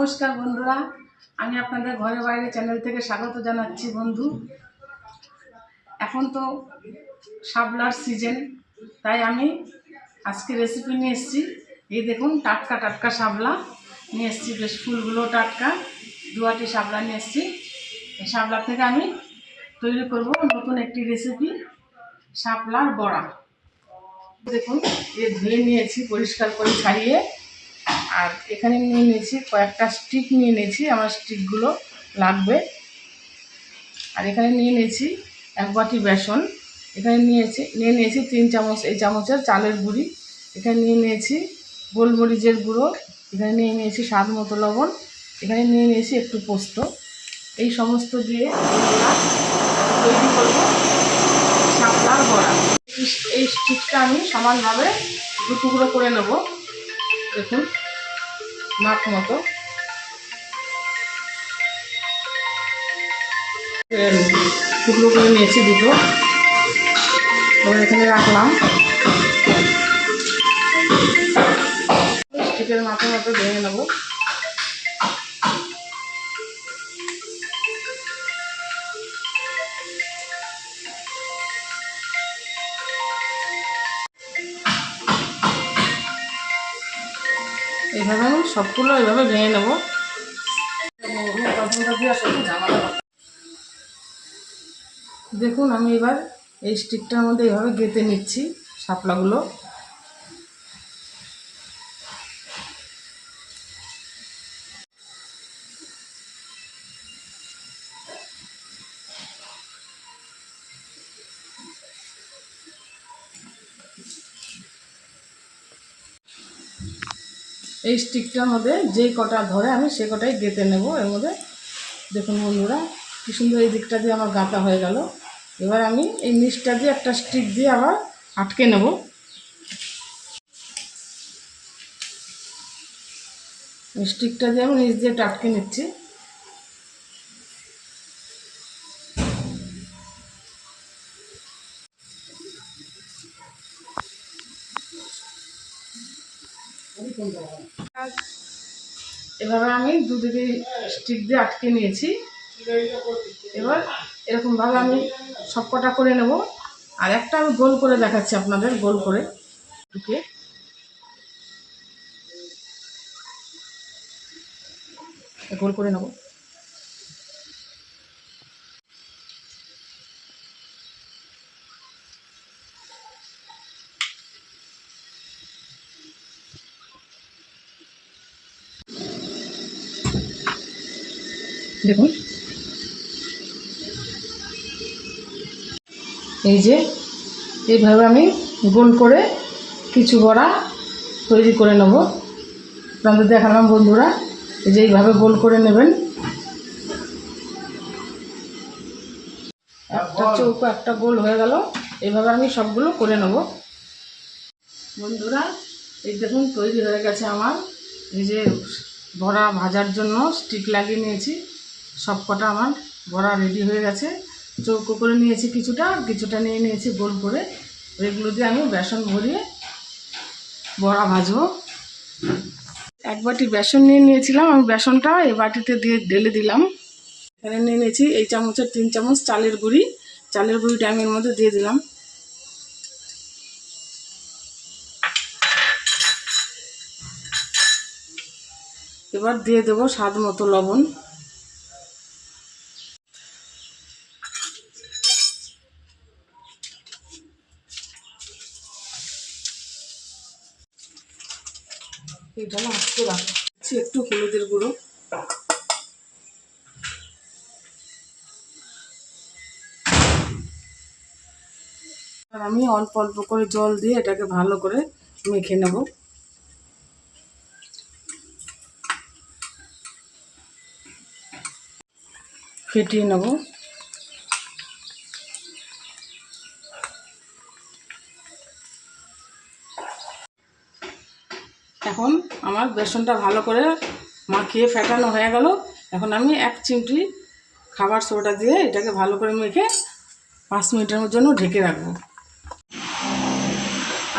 নমস্কার বন্ধুরা, আমি আপনাদের ঘরে বাইরে চ্যানেল থেকে স্বাগত জানাচ্ছি। বন্ধু, এখন তো শাপলার সিজন, তাই আমি আজকে রেসিপি নিয়ে এসেছি। এই দেখুন, টাটকা টাটকা শাপলা নিয়ে এসেছি, বেশ ফুলগুলো টাটকা। দুয়াটি শাপলা নিয়ে এসেছি। এই শাপলা থেকে আমি তৈরি করব নতুন একটি রেসিপি, শাপলার বড়া। দেখুন, এই ধুয়ে নিয়েছি পরিষ্কার করে ছাড়িয়ে। আর এখানে নিয়ে নিয়েছি কয়েকটা স্টিক নিয়ে নিয়েছি, আমার স্টিকগুলো লাগবে। আর এখানে নিয়ে নিয়েছি এক বাটি বেসন। এখানে নিয়ে নিয়েছি 3 চামচ এই চামচের চালের গুঁড়ি। এখানে নিয়ে নিয়েছি গোলমরিচের গুঁড়ো। এখানে নিয়ে নিয়েছি স্বাদ মতো লবণ। এখানে নিয়ে নিয়েছি একটু পোস্ত। এই সমস্ত দিয়ে তৈরি করব শাপলার বড়া। এই স্টিকটা আমি সমানভাবে 2 টুকরো করে নেব। দেখুন, মাপ মতো টুকরো করে নিয়েছি দুটো। এবার এখানে রাখলাম। স্টিকের মাপের মতো ভেঙে নেব। এইভাবে আমি সবগুলো এইভাবে ভেঙে নেব। দেখুন, আমি এবার এই স্টিকটার মধ্যে এইভাবে গেঁথে নিচ্ছি শাপলাগুলো। এই স্টিকটার মধ্যে যেই কটা ধরে আমি সে কটাই গেঁথে নেব এর মধ্যে। দেখুন বন্ধুরা, কি সুন্দর এই দিকটা দিয়ে আমার গাঁথা হয়ে গেল। এবার আমি এই নিচটা দিয়ে একটা স্টিক দিয়ে আবার আটকে নেব। স্টিকটা দিয়ে আমি নিচ দিয়ে আটকে নিচ্ছি। এভাবে আমি দুদিকে স্টিক দিয়ে আটকে নিয়েছি। এবার এরকমভাবে আমি সবকটা করে নেব। আর একটা আমি গোল করে দেখাচ্ছি আপনাদের, গোল করে ঢুকে গোল করে নেব। দেখুন, এই যে এইভাবে আমি গোল করে কিছু বড়া তৈরি করে নেব। আপনাদের দেখালাম বন্ধুরা, এই যে এইভাবে গোল করে নেবেন। একটা চৌকো একটা গোল হয়ে গেল। এইভাবে আমি সবগুলো করে নেব। বন্ধুরা, এই দেখুন তৈরি হয়ে গেছে আমার। এই যে বড়া ভাজার জন্য স্টিক লাগিয়ে নিয়েছি, সব কটা আমার বড়া রেডি হয়ে গেছে। চৌকো করে নিয়েছি কিছুটা, কিছুটা নিয়ে নিয়েছি গোল করে। এগুলো দিয়ে আমি বেসন ভরিয়ে বড়া ভাজবো। এক বাটি বেসন নিয়ে নিয়েছিলাম, আমি বেসনটা এই বাটিতে দিয়ে ঢেলে দিলাম। এখানে নিয়ে নিয়েছি এই চামচের 3 চামচ চালের গুঁড়ি। চালের গুঁড়িটা আমি এর মধ্যে দিয়ে দিলাম। এবার দিয়ে দেবো স্বাদ মতো লবণ। এটা না আস্তে রাখছি, একটু হলুদের গুঁড়ো। আর আমি অল্প অল্প করে জল দিয়ে এটাকে ভালো করে মেখে নেব। ফেটিয়ে নেব। এখন আমার বেসনটা ভালো করে মাখিয়ে ফেটানো হয়ে গেল। এখন আমি 1 চিমটি খাবার সোডা দিয়ে এটাকে ভালো করে মেখে 5 মিনিটের জন্য ঢেকে রাখবো।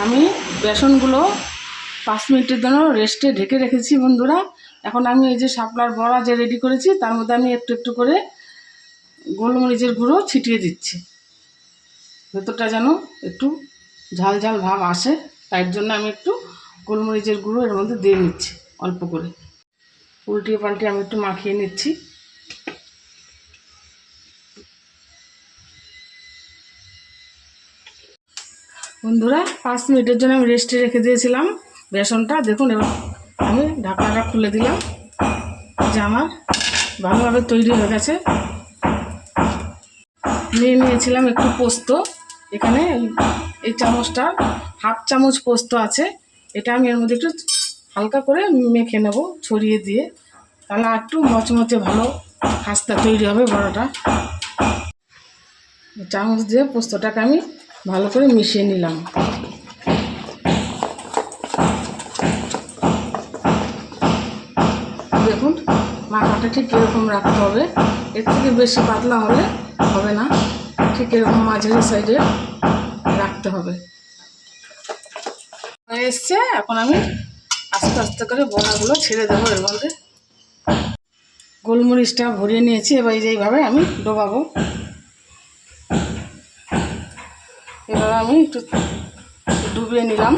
আমি বেসনগুলো 5 মিনিটের জন্য রেস্টে ঢেকে রেখেছি বন্ধুরা। এখন আমি এই যে শাপলার বড়া যে রেডি করেছি তার মধ্যে আমি একটু একটু করে গোলমরিচের গুঁড়ো ছিটিয়ে দিচ্ছি, ভেতরটা যেন একটু ঝাল ঝাল ভাব আসে, তার জন্য আমি একটু গোলমরিচের গুঁড়ো এর মধ্যে দিয়ে নিচ্ছি অল্প করে। উল্টিয়ে পাল্টে আমি একটু মাখিয়ে নিচ্ছি। বন্ধুরা 5 মিনিটের জন্য আমি রেস্টে রেখে দিয়েছিলাম বেসনটা। দেখুন এবার আমি ঢাকনাটা খুলে দিলাম, যে আমার ভালোভাবে তৈরি হয়ে গেছে। নিয়ে নিয়েছিলাম একটু পোস্ত, এখানে এই চামচটা হাফ চামচ পোস্ত আছে, এটা আমি এর মধ্যে একটু হালকা করে মেখে নেব ছড়িয়ে দিয়ে, তাহলে একটু মচমচে ভালো খাস্তা তৈরি হবে বড়াটা। চামচ দিয়ে পোস্তটাকে আমি ভালো করে মিশিয়ে নিলাম। দেখুন মাখাটা ঠিক এরকম রাখতে হবে, এর থেকে বেশি পাতলা হলে হবে না, ঠিক এরকম মাঝারি সাইডে রাখতে হবে। হয়ে এসছে, এখন আমি আস্তে আস্তে করে বড়াগুলো ছেড়ে দেবো এর মধ্যে। গোলমরিচটা ভরিয়ে নিয়েছি, এবার এইভাবে আমি ডোবাবো। এভাবে আমি একটু ডুবিয়ে নিলাম।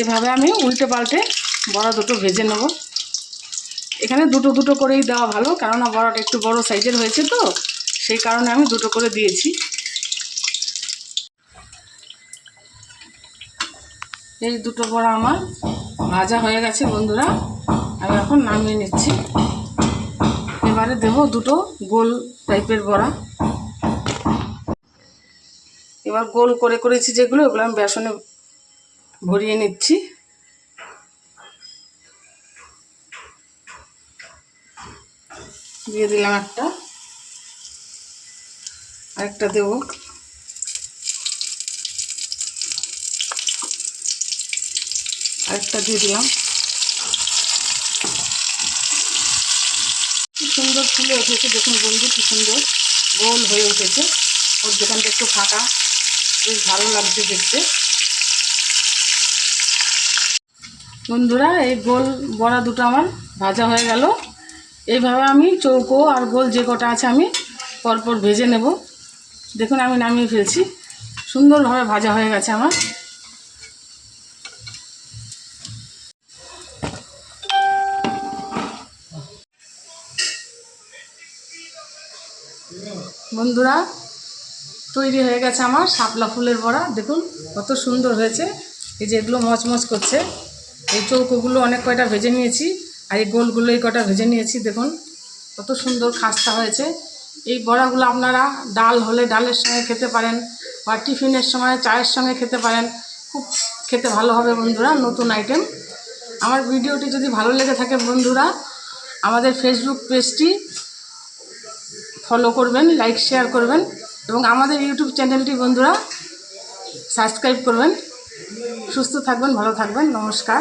এভাবে আমি উল্টে পাল্টে বড়া দুটো ভেজে নেব। এখানে দুটো দুটো করেই দেওয়া ভালো, কেননা বড়াটা একটু বড় সাইজের হয়েছে তো, সেই কারণে আমি দুটো করে দিয়েছি। এই দুটো বড়া আমার ভাজা হয়ে গেছে বন্ধুরা, আমি এখন নামিয়ে নিচ্ছি। এবারে দেব দুটো গোল টাইপের বড়া। এবার গোল করে করেছি যেগুলো, ওগুলো আমি বেসনে ভরিয়ে নিচ্ছি। দিয়ে দিলাম একটা, আরেকটা দেব, আরেকটা দিয়ে দিলাম। কি সুন্দর ফুলে উঠেছে দেখুন বন্ধু, কি সুন্দর গোল হয়ে উঠেছে, ওর দোকানটা একটু ফাঁকা, বেশ ভালো লাগছে দেখতে। বন্ধুরা এই গোল বড়া দুটো আমার ভাজা হয়ে গেল। এইভাবে আমি চৌকো আর গোল যে কটা আছে আমি পরপর ভেজে নেব। দেখুন আমি নামিয়ে ফেলছি, সুন্দরভাবে ভাজা হয়ে গেছে আমার। বন্ধুরা তৈরি হয়ে গেছে আমার শাপলা ফুলের বড়া। দেখুন কত সুন্দর হয়েছে, এই যে এগুলো মচমচ করছে। এই চৌকোগুলো অনেক কয়টা ভেজে নিয়েছি, আর এই গোলগুলো এই কটা ভেজে নিয়েছি। দেখুন কত সুন্দর খাস্তা হয়েছে। এই বড়াগুলো আপনারা ডাল হলে ডালের সঙ্গে খেতে পারেন, বা টিফিনের সময় চায়ের সঙ্গে খেতে পারেন, খুব খেতে ভালো হবে বন্ধুরা, নতুন আইটেম। আমার ভিডিওটি যদি ভালো লেগে থাকে বন্ধুরা, আমাদের ফেসবুক পেজটি ফলো করবেন, লাইক শেয়ার করবেন, এবং আমাদের ইউটিউব চ্যানেলটি বন্ধুরা সাবস্ক্রাইব করবেন। সুস্থ থাকবেন, ভালো থাকবেন, নমস্কার।